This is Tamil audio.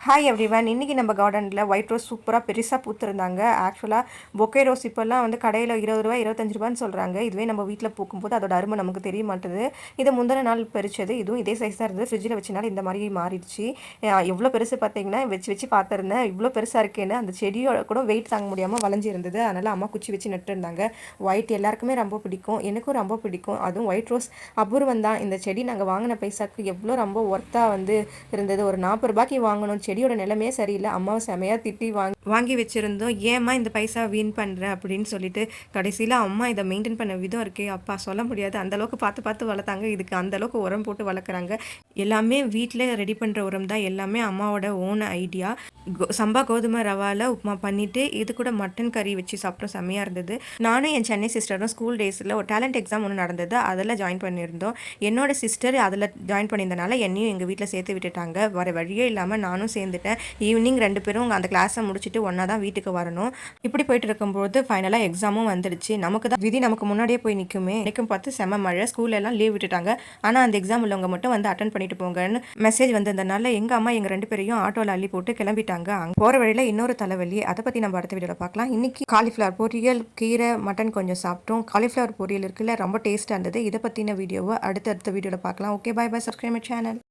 Hi everyone. இன்றைக்கி நம்ம கார்டனில் ஒயிட் ரோஸ் சூப்பராக பெருசாக பூத்துருந்தாங்க. ஆக்சுவலாக பொக்கே ரோஸ் இப்போல்லாம் வந்து கடையில் 20 ரூபா 25 ரூபான்னு சொல்கிறாங்க. இதுவே நம்ம வீட்டில் பூக்கும்போது அதோட அருமை நமக்கு தெரிய மாட்டுது. இது முந்தின நாள் பறிச்சது. இதுவும் இதே சைஸ் தான் இருந்தது. ஃப்ரிட்ஜில் வச்சனால இந்த மாதிரி மாறிடுச்சு. எவ்வளோ பெருசு பார்த்தீங்கன்னா வச்சு பார்த்துருந்தேன். இவ்வளோ பெருசாக இருக்கேன்னு அந்த செடியோட கூட வெயிட் தாங்க முடியாமல் வளைஞ்சிருந்தது. அதனால் அம்மா குச்சி வச்சு நட்டுருந்தாங்க. ஒயிட் எல்லாருக்குமே ரொம்ப பிடிக்கும், எனக்கும் ரொம்ப பிடிக்கும். அதுவும் ஒயிட் ரோஸ் அபூர்வம் தான். இந்த செடி நாங்கள் வாங்கின பைசாக்கு எவ்வளோ ரொம்ப ஒர்த்தாக வந்து இருந்தது. ஒரு 40 ரூபாய்க்கு வாங்கணும். செடியோட நிலைமையே சரியில்லை. அம்மாவை செமையாக திட்டி வாங்கி வச்சுருந்தோம். ஏம்மா இந்த பைசா வீண் பண்ணுறேன் அப்படின்னு சொல்லிட்டு கடைசியில் அம்மா இதை மெயின்டைன் பண்ண விதம் இருக்கே அப்பா சொல்ல முடியாது. அந்தளவுக்கு பார்த்து பார்த்து வளர்த்தாங்க. இதுக்கு அந்தளவுக்கு உரம் போட்டு வளர்க்குறாங்க. எல்லாமே வீட்டில் ரெடி பண்ணுற உரம் தான். எல்லாமே அம்மாவோட ஓன் ஐடியா. சம்பா கோதுமை ரவாவில் உப்புமா பண்ணிவிட்டு இது கூட மட்டன் கறி வச்சு சாப்பிட்றோம். செம்மையாக இருந்தது. நானும் என் சென்னை சிஸ்டரும் ஸ்கூல் டேஸில் ஒரு டேலண்ட் எக்ஸாம் ஒன்று நடந்தது. அதில் ஜாயின் பண்ணியிருந்தோம். என்னோட சிஸ்டர் அதில் ஜாயின் பண்ணியிருந்தனால என்னையும் எங்கள் வீட்டில் சேர்த்து விட்டுட்டாங்க. வர வழியே இல்லாமல் நானும் சேர்ந்துட்டேன். ஈவினிங் 2 பேரும் அந்த கிளாஸை முடிச்சுட்டு ஒன்றா தான் வீட்டுக்கு வரணும். இப்படி போயிட்டு இருக்கும்போது ஃபைனலாக எக்ஸாமும் வந்துடுச்சு. நமக்கு தான் விதி நமக்கு முன்னாடியே போய் நிற்குமே. நிற்கும் பார்த்து செம்ம மழை. ஸ்கூலெல்லாம் லீவ் விட்டுட்டாங்க. ஆனால் அந்த எக்ஸாம் உள்ளவங்க மட்டும் வந்து அட்டன் பண்ணிட்டு போங்கன்னு மெசேஜ் வந்ததுனால எங்கள் அம்மா எங்கள் 2 பேரையும் ஆட்டோவில் அள்ளி போட்டு கிளம்பிட்டாங்க. அங்கே போகிற வழியில் இன்னொரு தலைவலி. அதை பற்றி நம்ம அடுத்த வீடியோவில் பார்க்கலாம். இன்றைக்கி காலிஃப்ளவர் பொரியல், கீரை, மட்டன் கொஞ்சம் சாப்பிட்டோம். காலிஃப்ளவர் பொரியல் இருக்குல்ல, ரொம்ப டேஸ்ட்டாக இருந்தது. இதை பற்றின வீடியோவை அடுத்த வீடியோவில் பார்க்கலாம். Okay, bye bye. Subscribe my channel.